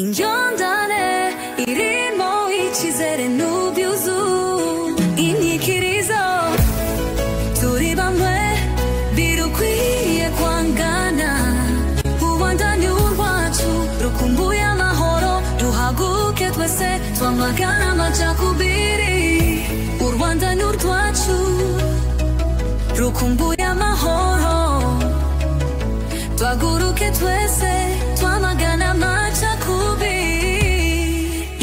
injondane irimo icyizere n'ubyuzu inyikirizo turi bamwe birukwiye kwangana Rwanda ni urwacu rukumbuye amahoro duhaguke twese twamagana amacakubiri u Rwanda ni urwacu rukumbuye amahoro duhaguruke twese twamagana amacakubiri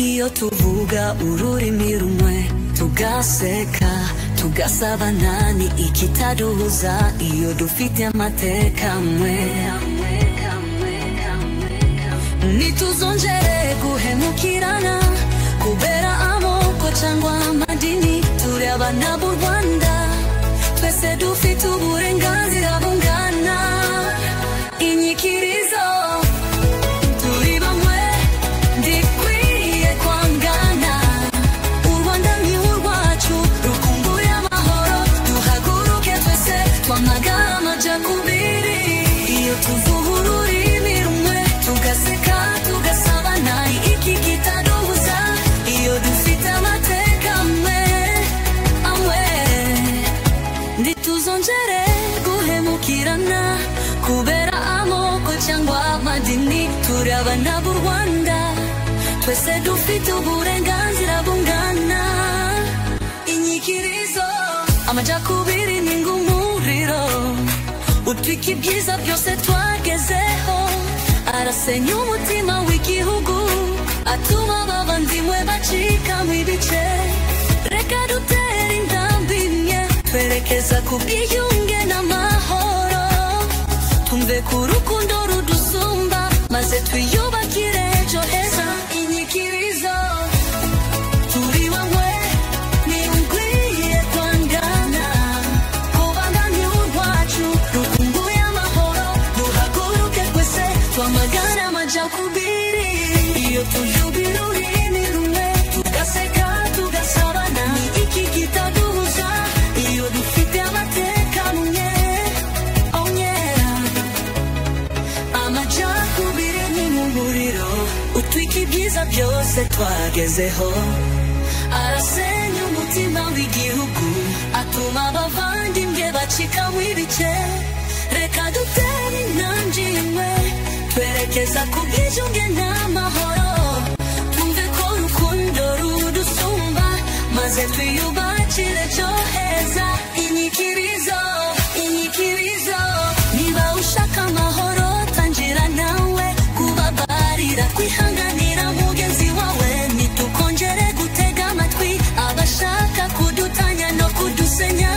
iyo tuvuga ururimi rumwe tugaseka tugasabana ni ikitaduhuza iyo dufite amateka amwe nituzongere guhemukirana kubera amoko cyangwa amadini turi abana b'u Rwanda twese dufite uburenganzira bungana inyikirizo turi bamwe ndikwiye kwangana u Rwanda ni urwacu rukumbuye amahoro duhaguruke twese twamagana amacakubiri iyo tuvuga ururimi rumwe tugaseka tugasabana iki kitaduhuza iyo dufite amateka amwe ndituzongere guhemukirana kubera amoko cyangwa amadini turi abana b'u Rwanda twese dufite uburenganzira bungana inyikirizo amacakubiri ni ngumuriro utwika ibyiza byose twagezeho arasenya umutima w'igihugu atuma abavandimwe bacika mu ibice reka dutere intambwe imwe twerekeza ku bwiyunge n'amahoro tumve ku rukundo rudusumba maze twiyubakire ejo heza inyikirizo turi bamwe ntiwukwiye kwangana Rwanda ni urwacu rukumbuye amahoro duhaguruke twese twamagana amacakubiri iyo tuvuga ururimi rumwe tugaseka tugasabana ni iki kitaduhuza iyo dufite amateka amwe amacakubiri ni nk'umuriro utwika ibyiza byose twagezeho arasenya umutima w'igihugu atuma abavandimwe bacika mu ibice reka dutere intambwe imwe twerekeza ku bwiyunge n'amahoro twumve ko urukundo rudusumba maze twiyubakire ejo heza inyikirizo niba ushaka amahoro tangira nawe kubabarira kwihanganira mugenzi wawe nitukongere gutega amatwi abashaka kudutanya no kudusenya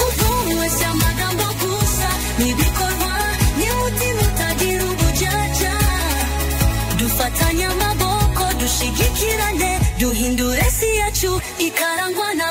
ubumwe si amagambo gusa n'ibikorwa n'umutima utagira ubujaja dufatanye amaboko dushigikirane duhindure si yacu ikarangwa na